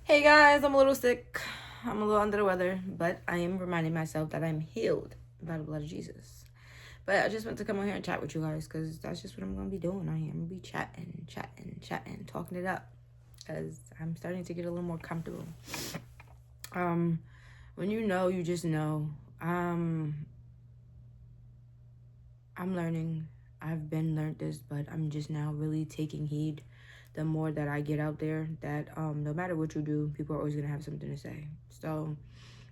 Hey guys, I'm a little sick. I'm a little under the weather, but I am reminding myself that I'm healed by the blood of Jesus. But I just want to come on here and chat with you guys because that's just what I'm going to be doing. I am going to be chatting, talking it up because I'm starting to get a little more comfortable. When you know, you just know. I'm learning. I've been learned this, but I'm just now really taking heed. The more that I get out there, that no matter what you do, people are always gonna have something to say. So,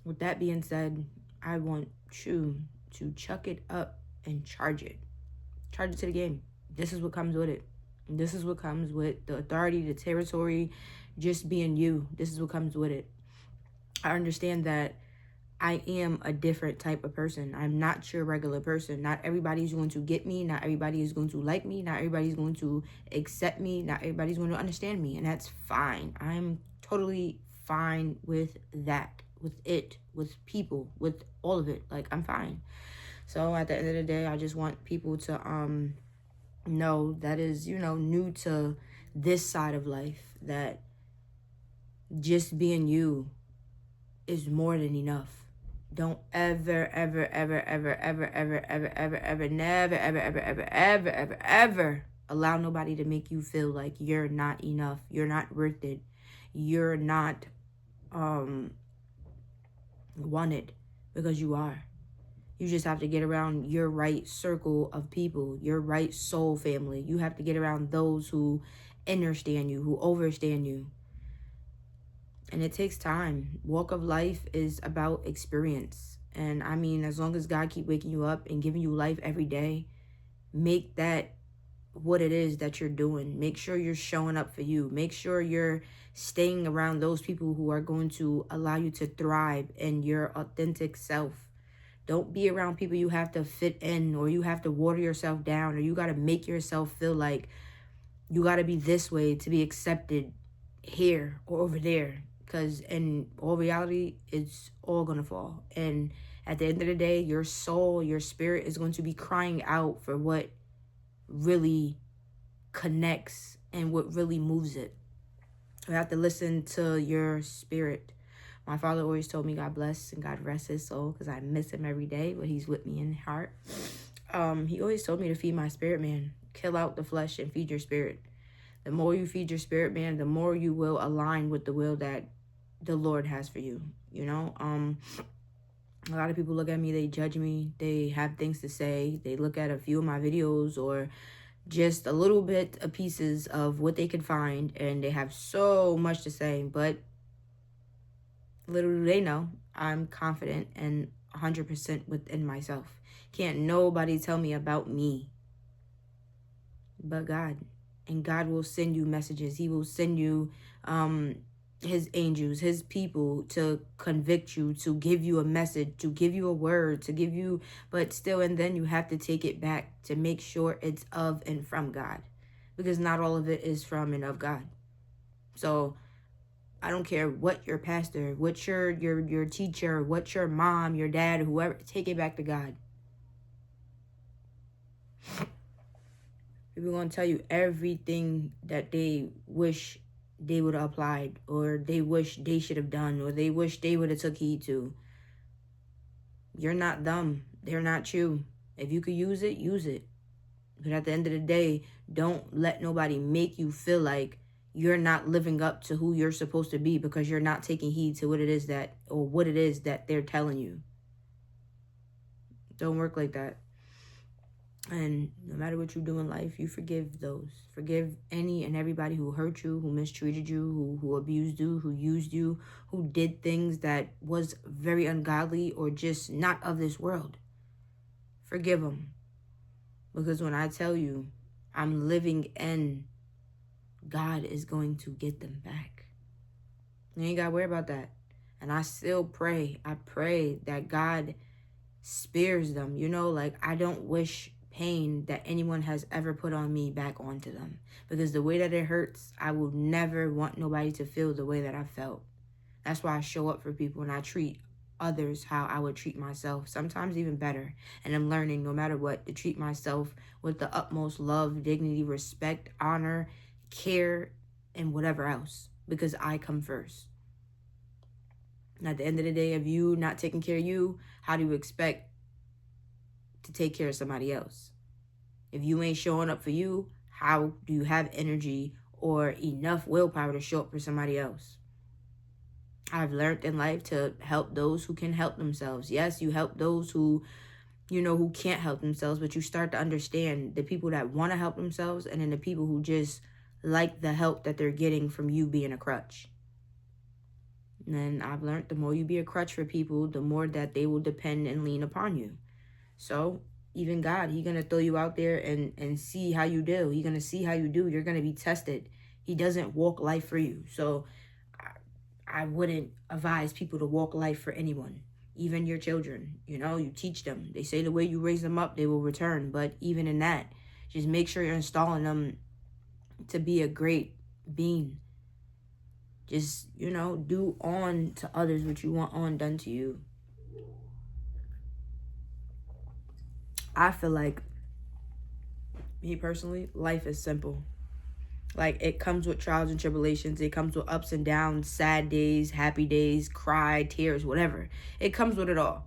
with that being said, I want you to chuck it up and charge it. Charge it to the game. This is what comes with it. This is what comes with the authority, the territory, just being you. This is what comes with it. I understand that I am a different type of person. I'm not your regular person. Not everybody's going to get me. Not everybody is going to like me. Not everybody's going to accept me. Not everybody's going to understand me. And that's fine. I'm totally fine with that, with it, with people, with all of it. Like, I'm fine. So at the end of the day, I just want people to know that is, new to this side of life, that just being you is more than enough. Don't ever, ever, ever, ever, ever, ever, ever, ever, ever, never, ever, ever, ever, ever, ever, ever allow nobody to make you feel like you're not enough. You're not worth it. You're not wanted, because you are. You just have to get around your right circle of people, your right soul family. You have to get around those who understand you, who overstand you. And it takes time. Walk of life is about experience. And I mean, as long as God keep waking you up and giving you life every day, make that what it is that you're doing. Make sure you're showing up for you. Make sure you're staying around those people who are going to allow you to thrive in your authentic self. Don't be around people you have to fit in, or you have to water yourself down, or you got to make yourself feel like you got to be this way to be accepted here or over there. Because in all reality, it's all going to fall. And at the end of the day, your soul, your spirit is going to be crying out for what really connects and what really moves it. You have to listen to your spirit. My father always told me God bless and God rest his soul, because I miss him every day, but he's with me in heart. He always told me to feed my spirit man. Kill out the flesh and feed your spirit. The more you feed your spirit man, the more you will align with the will that the Lord has for you. A lot of people look at me, they judge me, they have things to say, they look at a few of my videos or just a little bit of pieces of what they can find, and they have so much to say. But little do they know, I'm confident and 100% within myself. Can't nobody tell me about me but God. And God will send you messages. He will send you his angels, his people, to convict you, to give you a message, to give you a word, to give you, but still, and then you have to take it back to make sure it's of and from God, because not all of it is from and of God. So I don't care what your pastor, what your teacher, what your mom, your dad, whoever, take it back to God. People are going to tell you everything that they wish they would have applied, or they wish they should have done, or they wish they would have took heed to. You're not them. They're not you. If you could use it, use it. But at the end of the day, don't let nobody make you feel like you're not living up to who you're supposed to be, because you're not taking heed to what it is that they're telling you. Don't work like that. And no matter what you do in life, you forgive those. Forgive any and everybody who hurt you, who mistreated you, who abused you, who used you, who did things that was very ungodly or just not of this world. Forgive them. Because when I tell you I'm living in, God is going to get them back. You ain't got to worry about that. And I still pray. I pray that God spares them. I don't wish pain that anyone has ever put on me back onto them, because the way that it hurts, I will never want nobody to feel the way that I felt. That's why I show up for people and I treat others how I would treat myself, sometimes even better. And I'm learning, no matter what, to treat myself with the utmost love, dignity, respect, honor, care, and whatever else, because I come first. And at the end of the day, if you not taking care of you, how do you expect to take care of somebody else? If you ain't showing up for you, how do you have energy or enough willpower to show up for somebody else? I've learned in life to help those who can help themselves. Yes, you help those who, who can't help themselves, but you start to understand the people that want to help themselves and then the people who just like the help that they're getting from you being a crutch. And I've learned the more you be a crutch for people, the more that they will depend and lean upon you. So even God, He's going to throw you out there and see how you do. He's going to see how you do. You're going to be tested. He doesn't walk life for you. So I wouldn't advise people to walk life for anyone, even your children. You teach them. They say the way you raise them up, they will return. But even in that, just make sure you're installing them to be a great being. Just, do on to others what you want on done to you. I feel like, me personally, life is simple. Like, it comes with trials and tribulations. It comes with ups and downs, sad days, happy days, cry, tears, whatever. It comes with it all.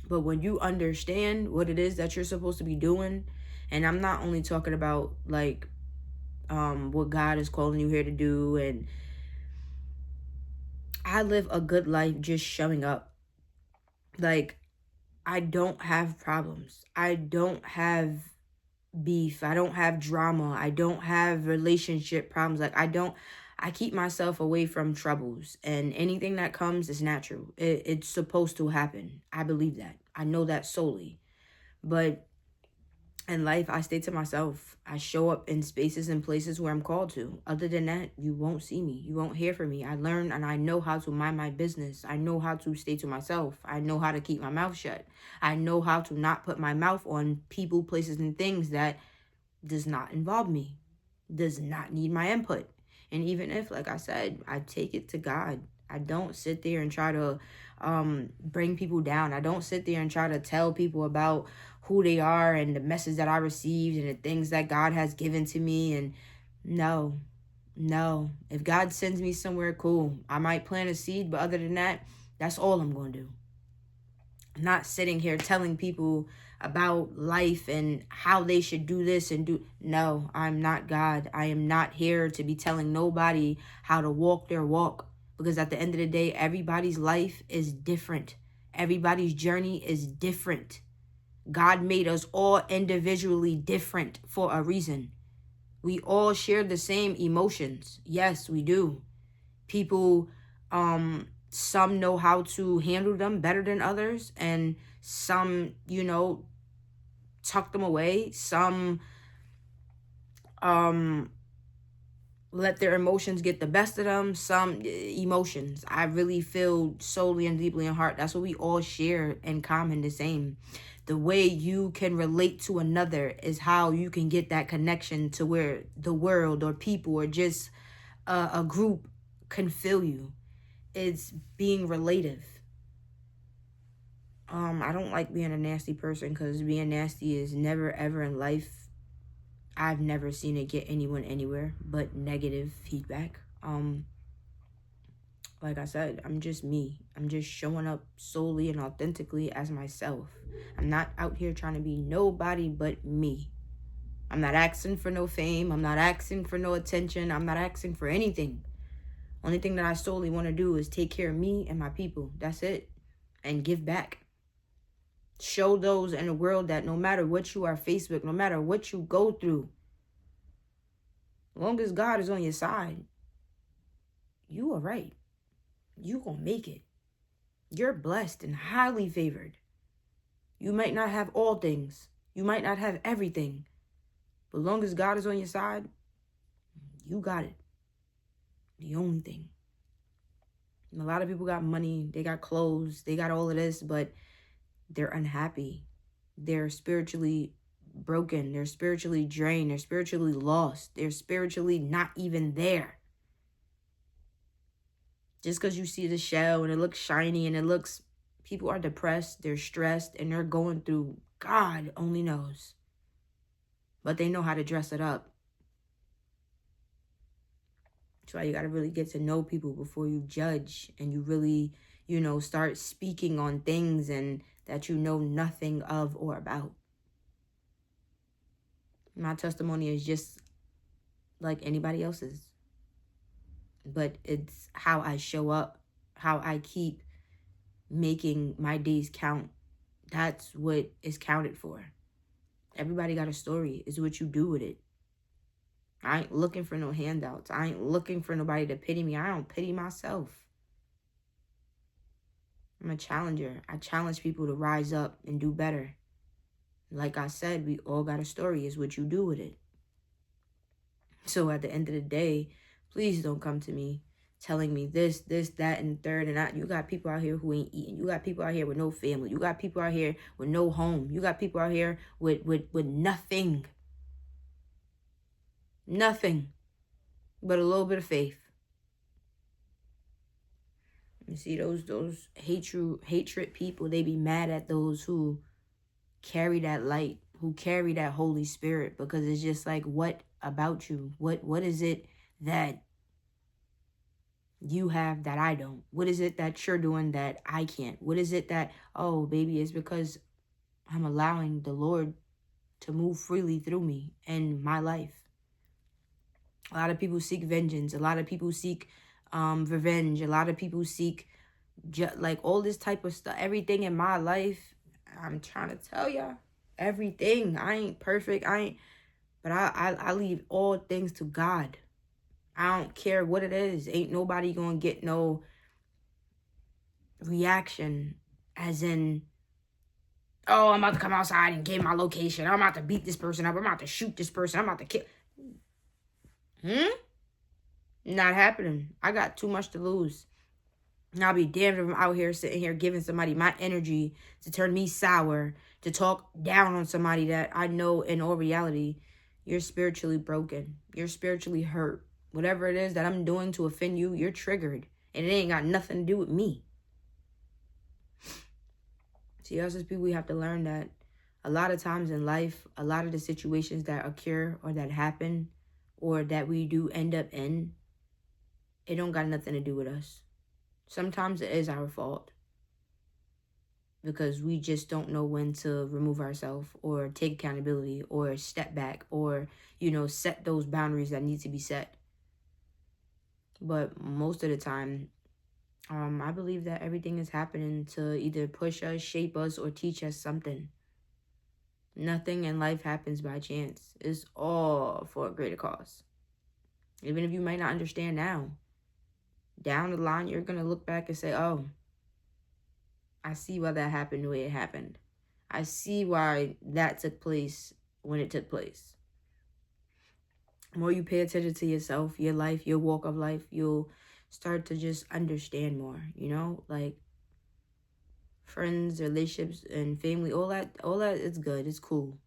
But when you understand what it is that you're supposed to be doing, and I'm not only talking about, like, what God is calling you here to do, and I live a good life just showing up. Like, I don't have problems. I don't have beef. I don't have drama. I don't have relationship problems. Like, I keep myself away from troubles, and anything that comes is natural. It's supposed to happen. I believe that. I know that solely. But in life, I stay to myself. I show up in spaces and places where I'm called to. Other than that, you won't see me. You won't hear from me. I learn and I know how to mind my business. I know how to stay to myself. I know how to keep my mouth shut. I know how to not put my mouth on people, places, and things that does not involve me, does not need my input. And even if, like I said, I take it to God. I don't sit there and try to bring people down. I don't sit there and try to tell people about who they are and the message that I received and the things that God has given to me. And no. If God sends me somewhere, cool. I might plant a seed, but other than that, that's all I'm going to do. I'm not sitting here telling people about life and how they should do this and do. No, I'm not God. I am not here to be telling nobody how to walk their walk. Because at the end of the day, everybody's life is different. Everybody's journey is different. God made us all individually different for a reason. We all share the same emotions. Yes, we do. People, some know how to handle them better than others, and some, tuck them away. Some let their emotions get the best of them. Some emotions, I really feel solely and deeply in heart. That's what we all share in common, the same. The way you can relate to another is how you can get that connection to where the world or people or just a group can feel you. It's being relative. I don't like being a nasty person, because being nasty is never ever in life. I've never seen it get anyone anywhere but negative feedback. Like I said, I'm just me. I'm just showing up solely and authentically as myself. I'm not out here trying to be nobody but me. I'm not asking for no fame. I'm not asking for no attention. I'm not asking for anything. Only thing that I solely want to do is take care of me and my people. That's it. And give back. Show those in the world that no matter what you are faced with, no matter what you go through, as long as God is on your side, you are right. You gonna make it. You're blessed and highly favored. You might not have all things. You might not have everything. But as long as God is on your side, you got it. The only thing. And a lot of people got money, they got clothes, they got all of this, but they're unhappy. They're spiritually broken. They're spiritually drained. They're spiritually lost. They're spiritually not even there. Just because you see the shell and it looks shiny and people are depressed, they're stressed, and they're going through, God only knows. But they know how to dress it up. That's why you got to really get to know people before you judge, and you really, start speaking on things and that you know nothing of or about. My testimony is just like anybody else's, but it's how I show up, how I keep making my days count. That's what is counted for. Everybody got a story. It's what you do with it. I ain't looking for no handouts. I ain't looking for nobody to pity me. I don't pity myself. I'm a challenger. I challenge people to rise up and do better. Like I said, we all got a story. It's what you do with it. So at the end of the day, please don't come to me telling me this, that, and third, and that. You got people out here who ain't eating. You got people out here with no family. You got people out here with no home. You got people out here with nothing. Nothing but a little bit of faith. You see, those hatred people, they be mad at those who carry that light, who carry that Holy Spirit, because it's just like, what about you? What is it that you have that I don't? What is it that you're doing that I can't? What is it that, oh, baby, it's because I'm allowing the Lord to move freely through me and my life. A lot of people seek vengeance. A lot of people seek revenge. A lot of people seek like all this type of stuff. Everything in my life, I'm trying to tell y'all, everything. I ain't perfect. But I leave all things to God. I don't care what it is. Ain't nobody gonna get no reaction as in, oh, I'm about to come outside and get my location. I'm about to beat this person up. I'm about to shoot this person. I'm about to kill. Not happening. I got too much to lose. And I'll be damned if I'm out here sitting here giving somebody my energy to turn me sour, to talk down on somebody that I know in all reality, you're spiritually broken. You're spiritually hurt. Whatever it is that I'm doing to offend you, you're triggered. And it ain't got nothing to do with me. See, us as people, we have to learn that a lot of times in life, a lot of the situations that occur or that happen or that we do end up in, it don't got nothing to do with us. Sometimes it is our fault because we just don't know when to remove ourselves or take accountability or step back or, set those boundaries that need to be set. But most of the time, I believe that everything is happening to either push us, shape us, or teach us something. Nothing in life happens by chance. It's all for a greater cause. Even if you might not understand now, down the line, you're going to look back and say, oh, I see why that happened the way it happened. I see why that took place when it took place. The more you pay attention to yourself, your life, your walk of life, you'll start to just understand more, like friends, relationships, and family, all that is good. It's cool.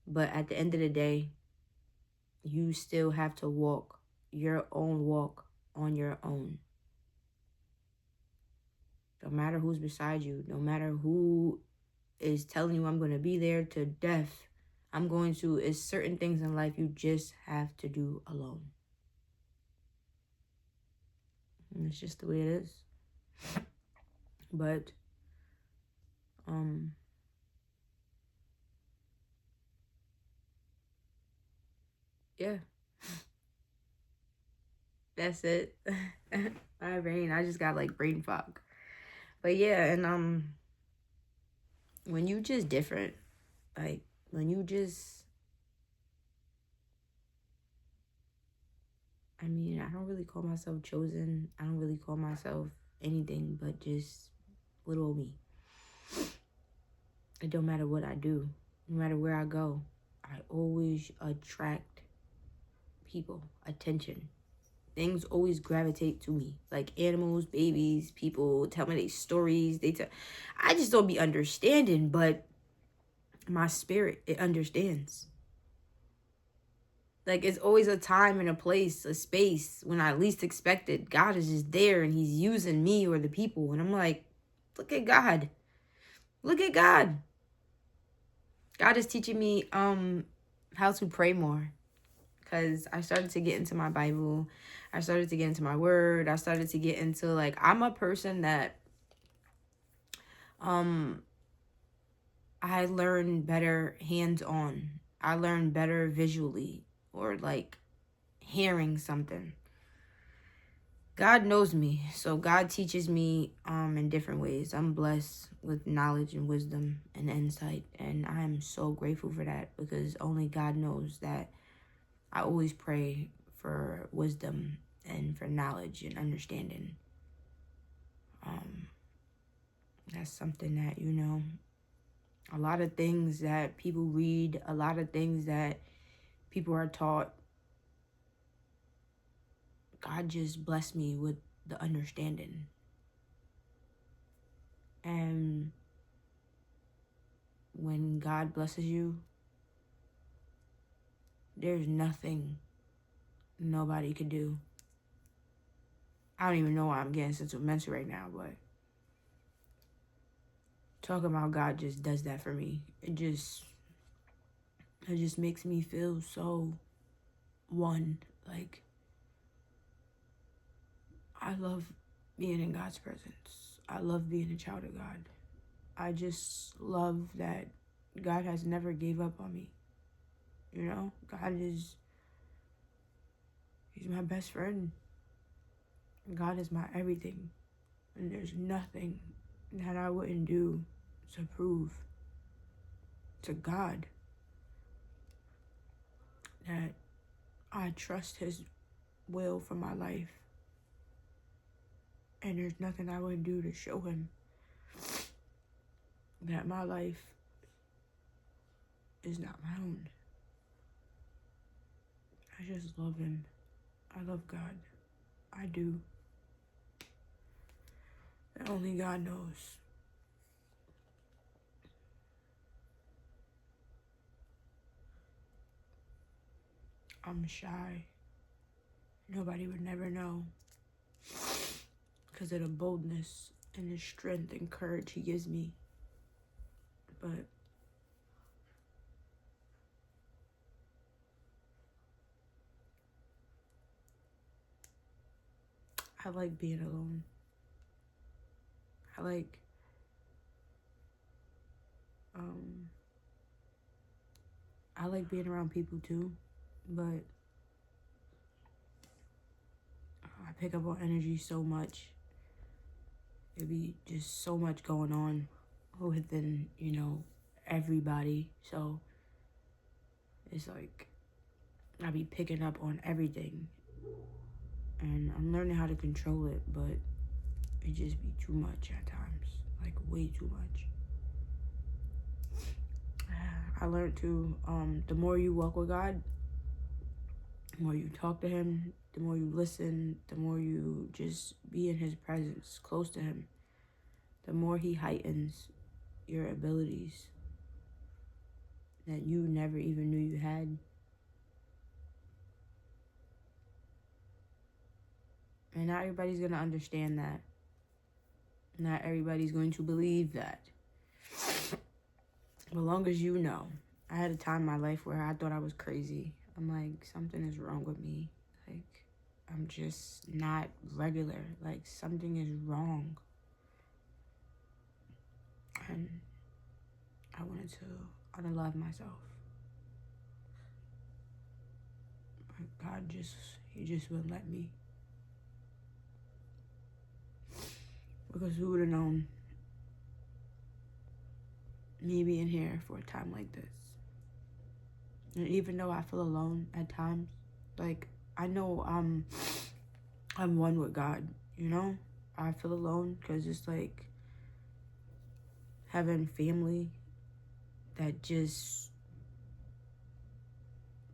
But at the end of the day, you still have to walk your own walk on your own. No matter who's beside you, no matter who is telling you I'm going to be there to death, it's certain things in life you just have to do alone. And it's just the way it is. But, yeah. That's it. My brain, I just got like brain fog. But yeah, and when you just different, like when you just, I don't really call myself chosen. I don't really call myself anything but just little old me. It don't matter what I do, no matter where I go, I always attract people, attention. Things always gravitate to me, like animals, babies, people tell me their stories. I just don't be understanding, but my spirit, it understands. Like, it's always a time and a place, a space when I least expect it. God is just there and he's using me or the people. And I'm like, look at God. Look at God. God is teaching me how to pray more. because I started to get into my Bible. I started to get into my word. I started to get into, like, I'm a person that I learn better hands-on. I learn better visually, or like hearing something. God knows me, so God teaches me in different ways. I'm blessed with knowledge and wisdom and insight, and I am so grateful for that, because only God knows that I always pray for wisdom and for knowledge and understanding. That's something that, you know, a lot of things that people read, a lot of things that people are taught, God just blessed me with the understanding. And when God blesses you, there's nothing nobody could do. I don't even know why I'm getting sentimental right now, but talking about God just does that for me. It just makes me feel so one. Like, I love being in God's presence. I love being a child of God. I just love that God has never gave up on me. You know, He's my best friend. God is my everything. And there's nothing that I wouldn't do to prove to God that I trust His will for my life. And there's nothing I wouldn't do to show Him that my life is not my own. I just love Him. I love God. I do. And only God knows. I'm shy. Nobody would never know, because of the boldness and the strength and courage He gives me. But I like being alone. I like being around people too, but I pick up on energy so much. It'd be just so much going on within, you know, everybody. So it's like I be picking up on everything, and I'm learning how to control it, but it just be too much at times, like way too much. I learned to, the more you walk with God, the more you talk to Him, the more you listen, the more you just be in His presence, close to Him, the more He heightens your abilities that you never even knew you had. And not everybody's going to understand that. Not everybody's going to believe that. But long as you know, I had a time in my life where I thought I was crazy. I'm like, something is wrong with me. Like, I'm just not regular. Like, something is wrong. And I wanted to unalive myself. But God He just wouldn't let me. Because who would have known me being here for a time like this? And even though I feel alone at times, like, I know I'm one with God, you know? I feel alone because it's like having family that just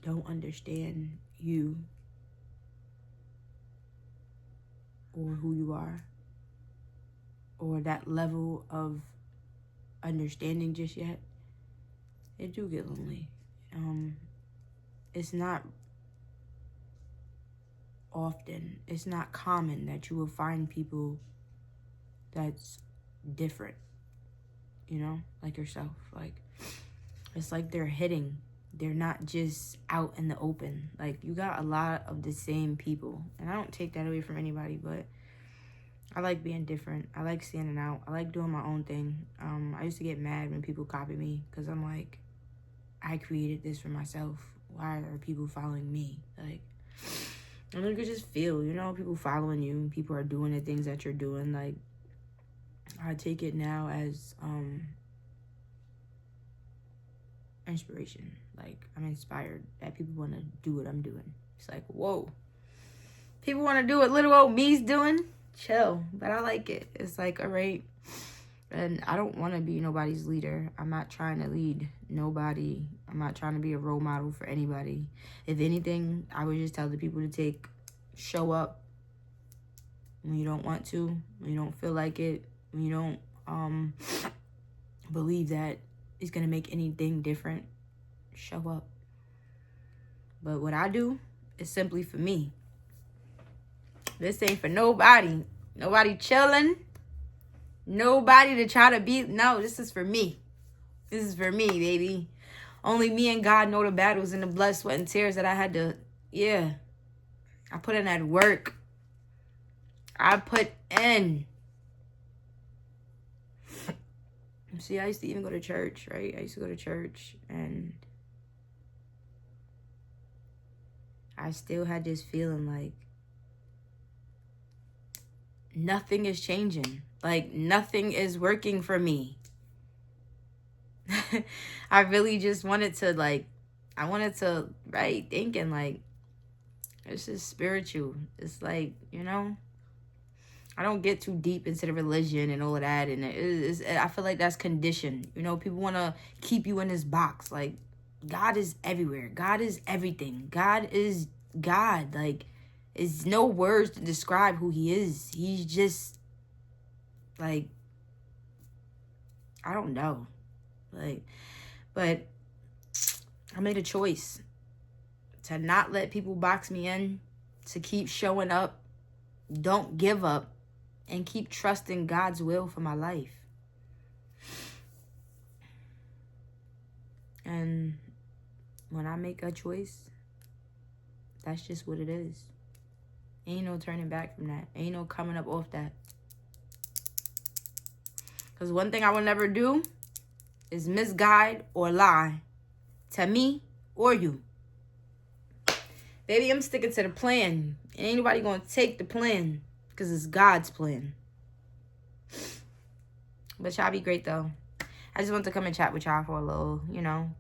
don't understand you or who you are, or that level of understanding just yet. It do get lonely. It's not often, it's not common that you will find people that's different, you know, like yourself. Like, it's like they're hidden they're not just out in the open. Like, you got a lot of the same people. And I don't take that away from anybody, but I like being different. I like standing out. I like doing my own thing. I used to get mad when people copy me because I'm like, I created this for myself. Why are people following me? Like, and you could just feel, people following you. People are doing the things that you're doing. Like, I take it now as inspiration. Like, I'm inspired that people want to do what I'm doing. It's like, whoa. People want to do what little old me's doing? Chill. But I like it. It's like, all right. And I don't want to be nobody's leader. I'm not trying to lead nobody. I'm not trying to be a role model for anybody. If anything, I would just tell the people to show up when you don't want to, when you don't feel like it, when you don't believe that it's going to make anything different. Show up. But what I do is simply for me. This ain't for nobody. Nobody chilling. Nobody to try to be. No, this is for me. This is for me, baby. Only me and God know the battles and the blood, sweat, and tears that I had to, I put in that work. I put in. See, I used to even go to church, right? I used to go to church, and I still had this feeling like nothing is changing. Like, nothing is working for me. I really just wanted to, thinking, like, it's just spiritual. It's like, I don't get too deep into the religion and all of that. And I feel like that's conditioned. People want to keep you in this box. Like, God is everywhere. God is everything. God is God. Like, it's no words to describe who he is. He's just, like, I don't know. Like, but I made a choice to not let people box me in, to keep showing up, don't give up, and keep trusting God's will for my life. And when I make a choice, that's just what it is. Ain't no turning back from that. Ain't no coming up off that. Because one thing I will never do is misguide or lie to me or you. Baby, I'm sticking to the plan. Ain't nobody going to take the plan because it's God's plan. But y'all be great, though. I just want to come and chat with y'all for a little,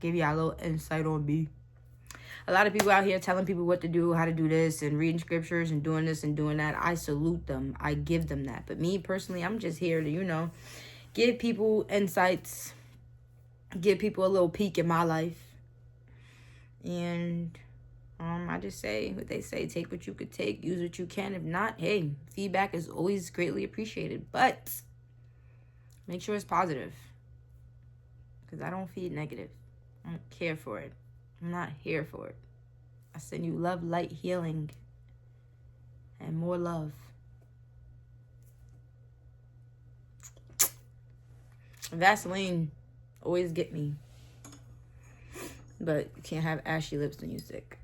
give y'all a little insight on me. A lot of people out here telling people what to do, how to do this, and reading scriptures and doing this and doing that. I salute them. I give them that. But me, personally, I'm just here to, give people insights, give people a little peek in my life. And I just say what they say. Take what you could take. Use what you can. If not, hey, feedback is always greatly appreciated. But make sure it's positive. Because I don't feed negative. I don't care for it. I'm not here for it. I send you love, light, healing, and more love. Vaseline always get me. But you can't have ashy lips when you're sick.